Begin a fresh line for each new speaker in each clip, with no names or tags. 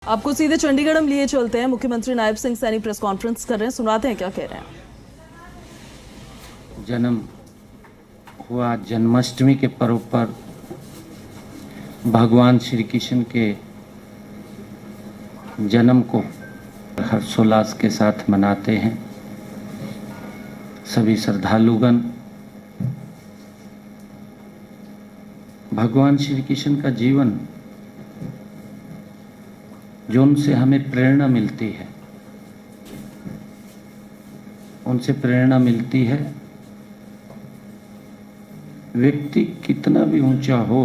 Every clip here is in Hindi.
आपको सीधे चंडीगढ़ हम लिए चलते हैं। मुख्यमंत्री नायब सिंह सैनी प्रेस कॉन्फ्रेंस कर रहे हैं, सुनाते हैं क्या कह रहे हैं।
जन्म हुआ जन्माष्टमी के पर्व पर भगवान श्री कृष्ण के जन्म को हर्षोल्लास के साथ मनाते हैं सभी श्रद्धालुगण। भगवान श्री कृष्ण का जीवन जो उनसे हमें प्रेरणा मिलती है, उनसे प्रेरणा मिलती है। व्यक्ति कितना भी ऊंचा हो,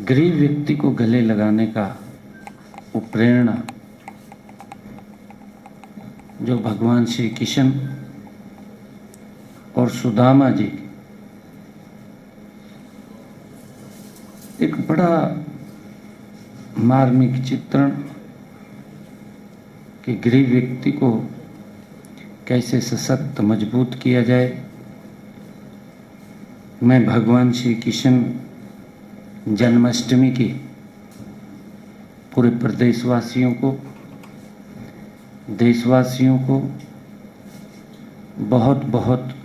गरीब व्यक्ति को गले लगाने का वो प्रेरणा जो भगवान श्री कृष्ण और सुदामा जी एक बड़ा मार्मिक चित्रण कि गरीब व्यक्ति को कैसे सशक्त मजबूत किया जाए। मैं भगवान श्री कृष्ण जन्माष्टमी की पूरे प्रदेशवासियों को, देशवासियों को बहुत बहुत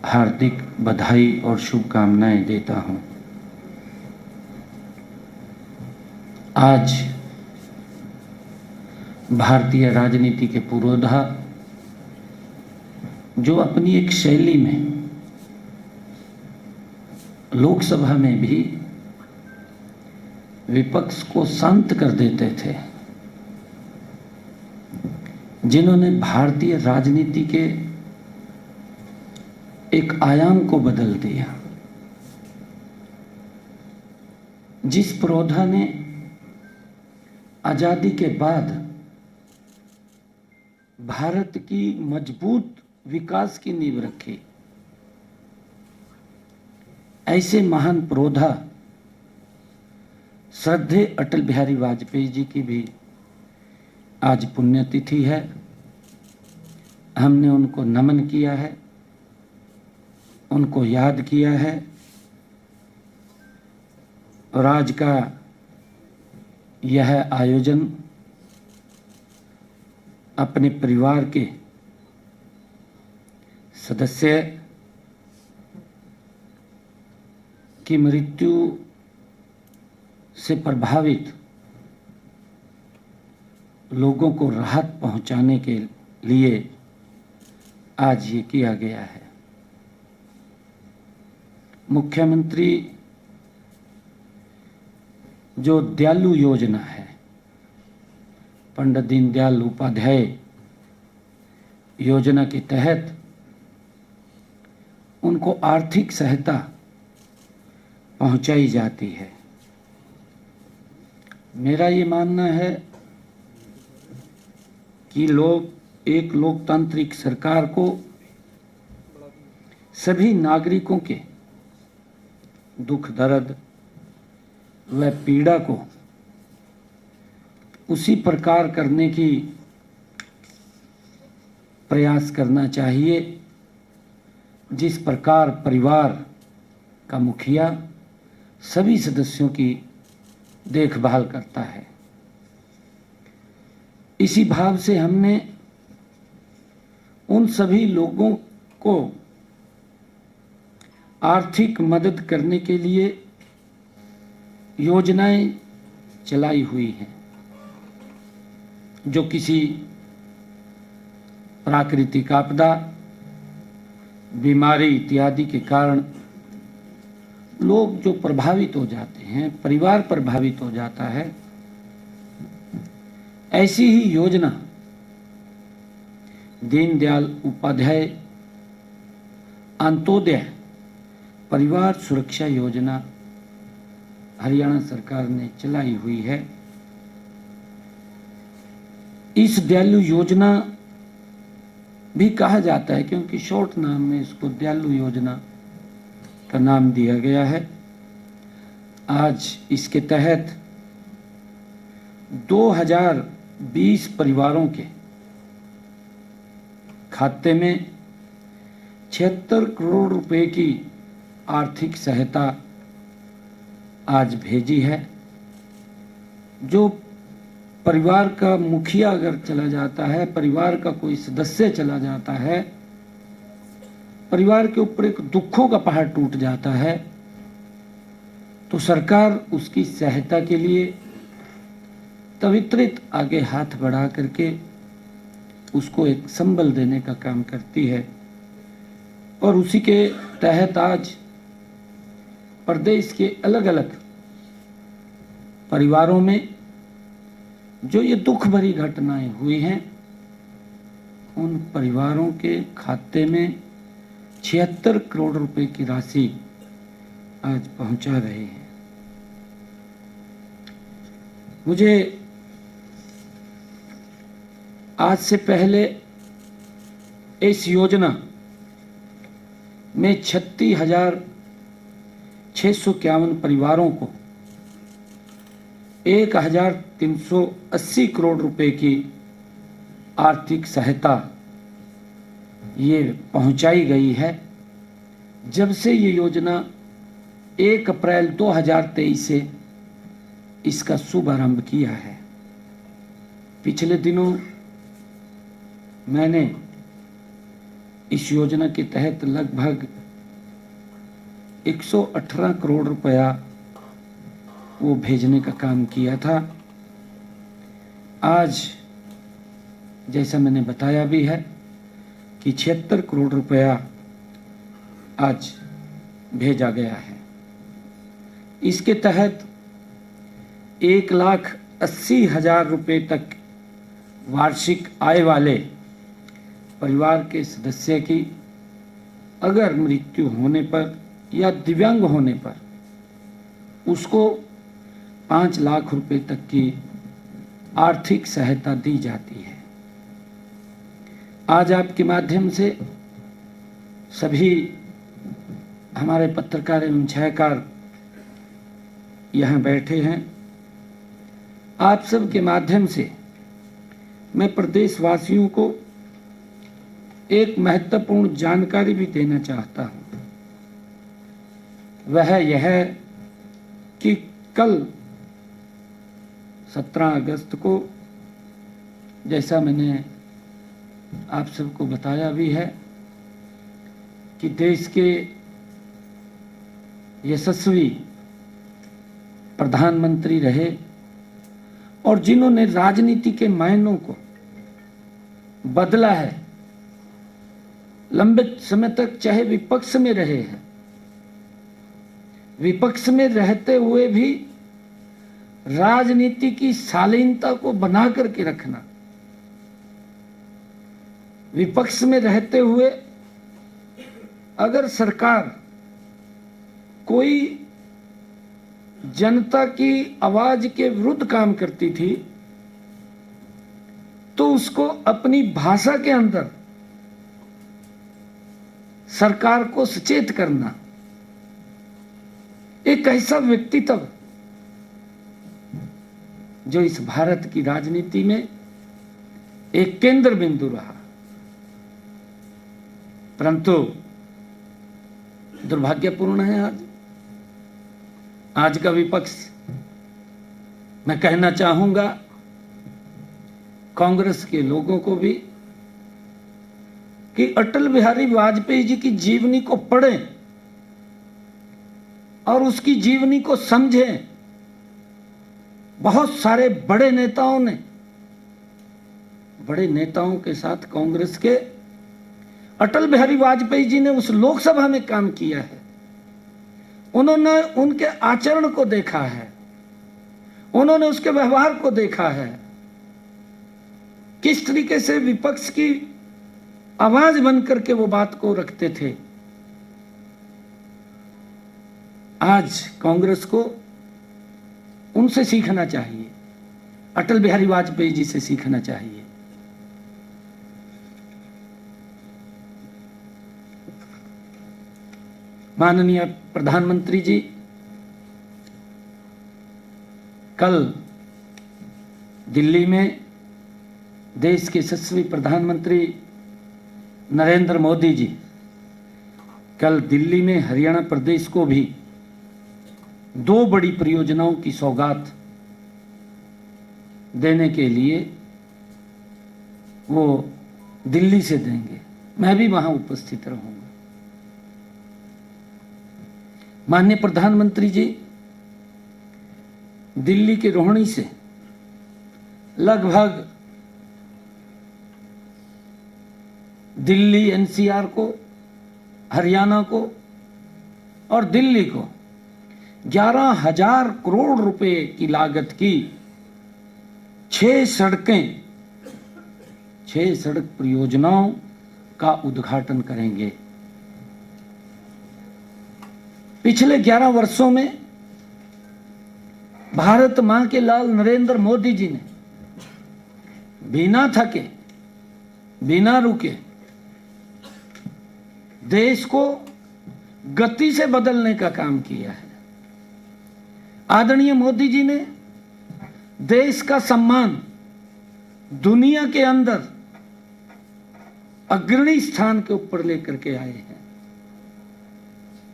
हार्दिक बधाई और शुभकामनाएं देता हूं। आज भारतीय राजनीति के पुरोधा जो अपनी एक शैली में लोकसभा में भी विपक्ष को शांत कर देते थे, जिन्होंने भारतीय राजनीति के एक आयाम को बदल दिया, जिस पुरोधा ने आजादी के बाद भारत की मजबूत विकास की नींव रखी, ऐसे महान पुरोधा श्रद्धेय अटल बिहारी वाजपेयी जी की भी आज पुण्यतिथि है। हमने उनको नमन किया है, उनको याद किया है और आज का यह आयोजन अपने परिवार के सदस्य की मृत्यु से प्रभावित लोगों को राहत पहुंचाने के लिए आज ये किया गया है। मुख्यमंत्री जो दयालु योजना है, पंडित दीनदयाल उपाध्याय योजना के तहत उनको आर्थिक सहायता पहुंचाई जाती है। मेरा ये मानना है कि एक लोकतांत्रिक सरकार को सभी नागरिकों के दुख दर्द व पीड़ा को उसी प्रकार करने की प्रयास करना चाहिए जिस प्रकार परिवार का मुखिया सभी सदस्यों की देखभाल करता है। इसी भाव से हमने उन सभी लोगों को आर्थिक मदद करने के लिए योजनाएं चलाई हुई हैं, जो किसी प्राकृतिक आपदा, बीमारी इत्यादि के कारण लोग जो प्रभावित हो जाते हैं, परिवार प्रभावित हो जाता है, ऐसी ही योजना दीनदयाल उपाध्याय अंत्योदय परिवार सुरक्षा योजना हरियाणा सरकार ने चलाई हुई है। इस दयालु योजना भी कहा जाता है क्योंकि शॉर्ट नाम में इसको दयालु योजना का नाम दिया गया है। आज इसके तहत 2020 परिवारों के खाते में 76 करोड़ रुपए की आर्थिक सहायता आज भेजी है। जो परिवार का मुखिया अगर चला जाता है, परिवार का कोई सदस्य चला जाता है, परिवार के ऊपर एक दुखों का पहाड़ टूट जाता है, तो सरकार उसकी सहायता के लिए तवित्रित आगे हाथ बढ़ा करके उसको एक संबल देने का काम करती है। और उसी के तहत आज प्रदेश के अलग अलग परिवारों में जो ये दुख भरी घटनाएं हुई हैं, उन परिवारों के खाते में 76 करोड़ रुपए की राशि आज पहुंचा रहे हैं। मुझे आज से पहले इस योजना में 36,651 परिवारों को 1,380 करोड़ रुपए की आर्थिक सहायता ये पहुंचाई गई है। जब से ये योजना 1 अप्रैल 2023 से इसका शुभारंभ किया है। पिछले दिनों मैंने इस योजना के तहत लगभग 118 करोड़ रुपया वो भेजने का काम किया था। आज जैसा मैंने बताया भी है कि 76 करोड़ रुपया आज भेजा गया है। इसके तहत 1,80,000 रुपये तक वार्षिक आय वाले परिवार के सदस्य की अगर मृत्यु होने पर या दिव्यांग होने पर उसको 5 लाख रुपए तक की आर्थिक सहायता दी जाती है। आज आपके माध्यम से सभी हमारे पत्रकार एवं छायाकार यहाँ बैठे हैं। आप सब के माध्यम से मैं प्रदेशवासियों को एक महत्वपूर्ण जानकारी भी देना चाहता हूँ। वह यह कि कल 17 अगस्त को, जैसा मैंने आप सबको बताया भी है, कि देश के यशस्वी प्रधानमंत्री रहे और जिन्होंने राजनीति के मायनों को बदला है, लंबे समय तक चाहे विपक्ष में रहे हैं, विपक्ष में रहते हुए भी राजनीति की शालीनता को बना करके रखना, विपक्ष में रहते हुए अगर सरकार कोई जनता की आवाज के विरुद्ध काम करती थी तो उसको अपनी भाषा के अंदर सरकार को सचेत करना, एक ऐसा व्यक्तित्व जो इस भारत की राजनीति में एक केंद्र बिंदु रहा। परंतु दुर्भाग्यपूर्ण है आज का विपक्ष। मैं कहना चाहूंगा कांग्रेस के लोगों को भी कि अटल बिहारी वाजपेयी जी की जीवनी को पढ़ें और उसकी जीवनी को समझें। बहुत सारे बड़े नेताओं के साथ कांग्रेस के अटल बिहारी वाजपेयी जी ने उस लोकसभा में काम किया है। उन्होंने उनके आचरण को देखा है, उन्होंने उसके व्यवहार को देखा है, किस तरीके से विपक्ष की आवाज बनकर के वो बात को रखते थे। आज कांग्रेस को उनसे सीखना चाहिए, अटल बिहारी वाजपेयी जी से सीखना चाहिए। माननीय प्रधानमंत्री जी कल दिल्ली में देश के यशस्वी प्रधानमंत्री नरेंद्र मोदी जी कल दिल्ली में हरियाणा प्रदेश को भी दो बड़ी परियोजनाओं की सौगात देने के लिए वो दिल्ली से देंगे। मैं भी वहां उपस्थित रहूंगा। माननीय प्रधानमंत्री जी दिल्ली के रोहिणी से लगभग दिल्ली एनसीआर को, हरियाणा को और दिल्ली को 11,000 करोड़ रुपए की लागत की 6 सड़क परियोजनाओं का उद्घाटन करेंगे। पिछले 11 वर्षों में भारत मां के लाल नरेंद्र मोदी जी ने बिना थके, बिना रुके देश को गति से बदलने का काम किया है। आदरणीय मोदी जी ने देश का सम्मान दुनिया के अंदर अग्रणी स्थान के ऊपर लेकर के आए हैं।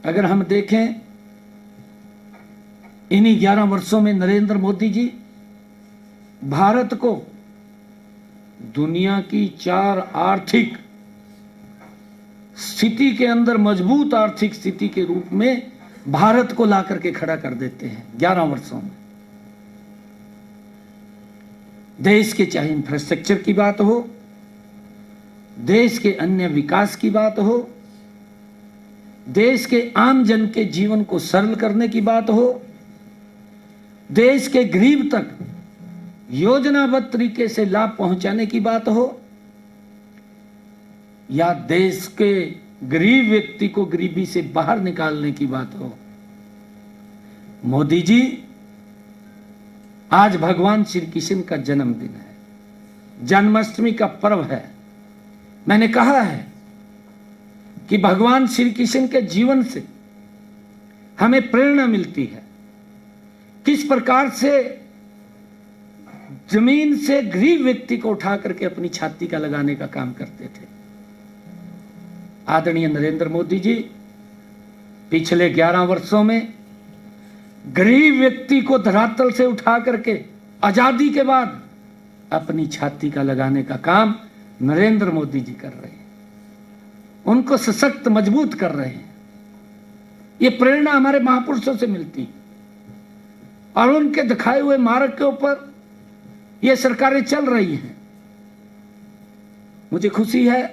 अगर हम देखें इन्हीं 11 वर्षों में नरेंद्र मोदी जी भारत को दुनिया की 4 आर्थिक स्थिति के अंदर मजबूत आर्थिक स्थिति के रूप में भारत को ला करके खड़ा कर देते हैं 11 वर्षों में। देश के चाहे इंफ्रास्ट्रक्चर की बात हो, देश के अन्य विकास की बात हो, देश के आम जन के जीवन को सरल करने की बात हो, देश के गरीब तक योजनाबद्ध तरीके से लाभ पहुंचाने की बात हो, या देश के गरीब व्यक्ति को गरीबी से बाहर निकालने की बात हो, मोदी जी आज भगवान श्री कृष्ण का जन्मदिन है, जन्माष्टमी का पर्व है। मैंने कहा है कि भगवान श्री कृष्ण के जीवन से हमें प्रेरणा मिलती है, किस प्रकार से जमीन से गरीब व्यक्ति को उठा करके अपनी छाती का लगाने का काम करते थे। आदरणीय नरेंद्र मोदी जी पिछले 11 वर्षों में गरीब व्यक्ति को धरातल से उठा करके आजादी के बाद अपनी छाती का लगाने का काम नरेंद्र मोदी जी कर रहे हैं, उनको सशक्त मजबूत कर रहे हैं। ये प्रेरणा हमारे महापुरुषों से मिलती है और उनके दिखाए हुए मार्ग के ऊपर ये सरकारें चल रही हैं। मुझे खुशी है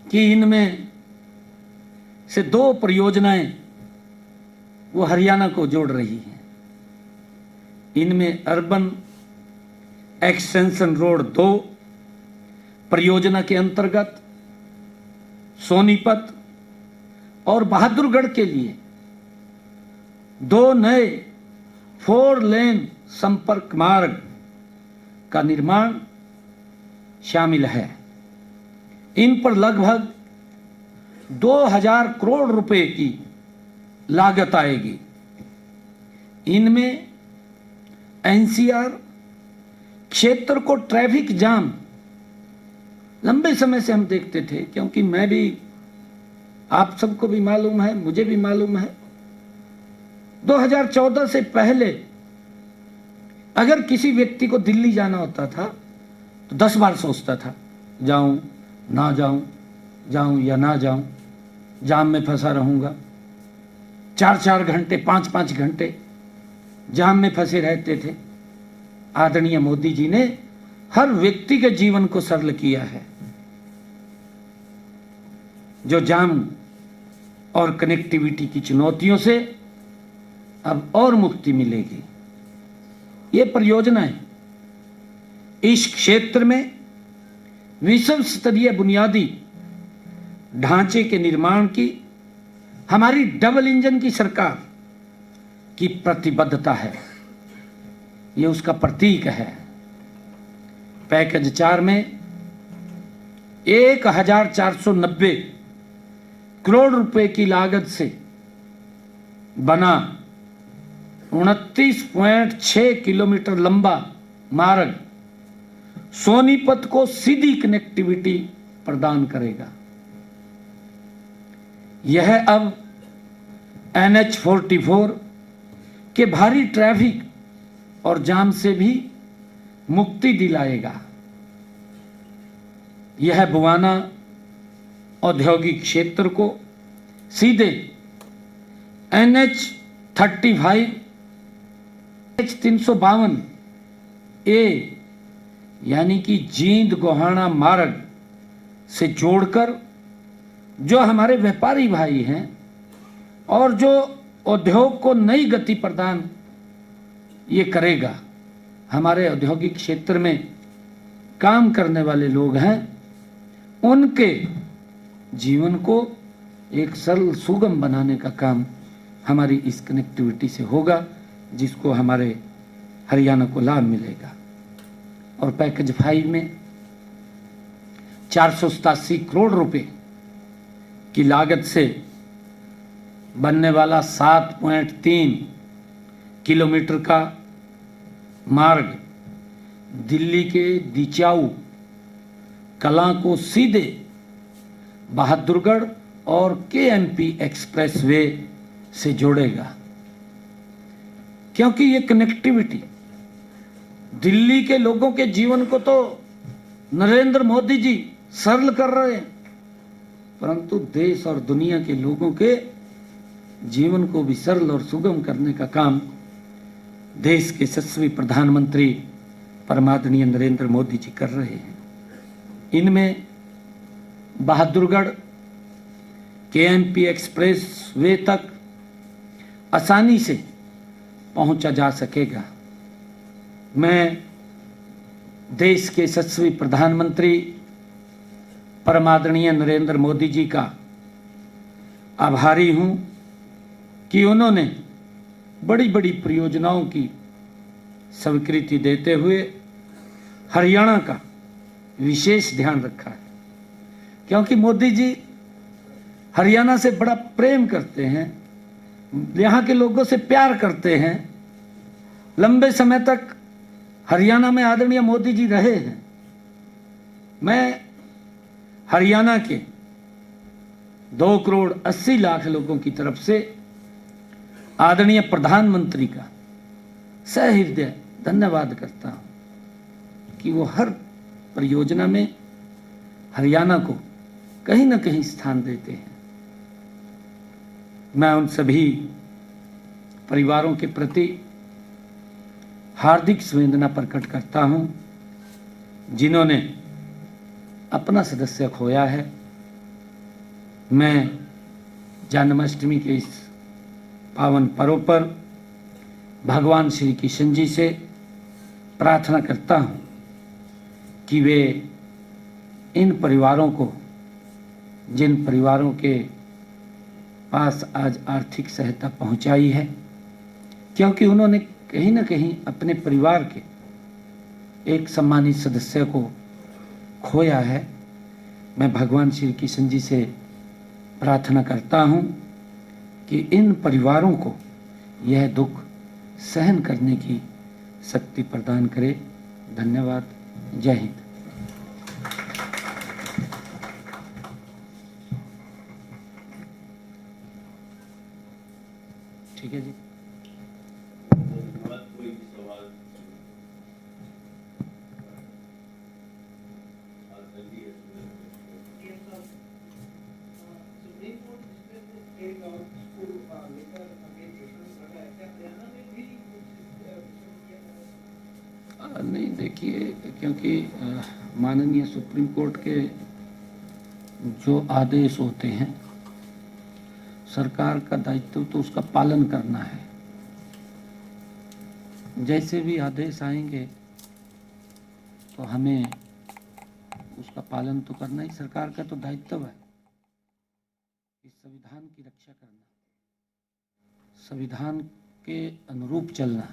कि इनमें से 2 परियोजनाएं वो हरियाणा को जोड़ रही हैं। इनमें अर्बन एक्सटेंशन रोड 2 परियोजना के अंतर्गत सोनीपत और बहादुरगढ़ के लिए 2 नए 4 लेन संपर्क मार्ग का निर्माण शामिल है। इन पर लगभग 2,000 करोड़ रुपए की लागत आएगी। इनमें एनसीआर क्षेत्र को ट्रैफिक जाम लंबे समय से हम देखते थे, क्योंकि मैं भी, आप सबको भी मालूम है, मुझे भी मालूम है, 2014 से पहले अगर किसी व्यक्ति को दिल्ली जाना होता था तो 10 बार सोचता था, जाऊं ना जाऊं, जाऊं या ना जाऊं, जाम में फंसा रहूंगा। 4-4 घंटे 5-5 घंटे जाम में फंसे रहते थे। आदरणीय मोदी जी ने हर व्यक्ति के जीवन को सरल किया है। जो जाम और कनेक्टिविटी की चुनौतियों से अब और मुक्ति मिलेगी। ये परियोजनाएं इस क्षेत्र में विश्व स्तरीय बुनियादी ढांचे के निर्माण की हमारी डबल इंजन की सरकार की प्रतिबद्धता है, ये उसका प्रतीक है। पैकेज 4 में 1,490 करोड़ रुपए की लागत से बना 29.6 किलोमीटर लंबा मार्ग सोनीपत को सीधी कनेक्टिविटी प्रदान करेगा। यह अब NH 44 कि भारी ट्रैफिक और जाम से भी मुक्ति दिलाएगा। यह बुवाना औद्योगिक क्षेत्र को सीधे NH35 352 ए यानी कि जींद गोहाना मार्ग से जोड़कर जो हमारे व्यापारी भाई हैं और जो उद्योग को नई गति प्रदान ये करेगा। हमारे औद्योगिक क्षेत्र में काम करने वाले लोग हैं, उनके जीवन को एक सरल सुगम बनाने का काम हमारी इस कनेक्टिविटी से होगा, जिसको हमारे हरियाणा को लाभ मिलेगा। और पैकेज 5 में 487 करोड़ रुपए की लागत से बनने वाला 7.3 किलोमीटर का मार्ग दिल्ली के दिचाऊ कलां को सीधे बहादुरगढ़ और KMP एक्सप्रेसवे से जोड़ेगा, क्योंकि ये कनेक्टिविटी दिल्ली के लोगों के जीवन को तो नरेंद्र मोदी जी सरल कर रहे हैं, परंतु देश और दुनिया के लोगों के जीवन को भी सरल और सुगम करने का काम देश के यशस्वी प्रधानमंत्री परमादरणीय नरेंद्र मोदी जी कर रहे हैं। इनमें बहादुरगढ़ KMP एक्सप्रेस वे तक आसानी से पहुंचा जा सकेगा। मैं देश के यशस्वी प्रधानमंत्री परमादरणीय नरेंद्र मोदी जी का आभारी हूं कि उन्होंने बड़ी बड़ी परियोजनाओं की स्वीकृति देते हुए हरियाणा का विशेष ध्यान रखा है, क्योंकि मोदी जी हरियाणा से बड़ा प्रेम करते हैं, यहाँ के लोगों से प्यार करते हैं। लंबे समय तक हरियाणा में आदरणीय मोदी जी रहे हैं। मैं हरियाणा के 2 करोड़ 80 लाख लोगों की तरफ से आदरणीय प्रधानमंत्री का सहृदय धन्यवाद करता हूं कि वो हर परियोजना में हरियाणा को कहीं ना कहीं स्थान देते हैं। मैं उन सभी परिवारों के प्रति हार्दिक संवेदना प्रकट करता हूं जिन्होंने अपना सदस्य खोया है। मैं जन्माष्टमी के इस पावन पर्व पर भगवान श्री कृष्ण जी से प्रार्थना करता हूं कि वे इन परिवारों को, जिन परिवारों के पास आज आर्थिक सहायता पहुंचाई है, क्योंकि उन्होंने कहीं ना कहीं अपने परिवार के एक सम्मानित सदस्य को खोया है, मैं भगवान श्री कृष्ण जी से प्रार्थना करता हूं कि इन परिवारों को यह दुख सहन करने की शक्ति प्रदान करे। धन्यवाद। जय हिंद। ठीक है जी। नहीं, देखिए, क्योंकि माननीय सुप्रीम कोर्ट के जो आदेश होते हैं, सरकार का दायित्व तो उसका पालन करना है। जैसे भी आदेश आएंगे तो हमें उसका पालन तो करना ही सरकार का तो दायित्व है। इस संविधान की रक्षा करना, संविधान के अनुरूप चलना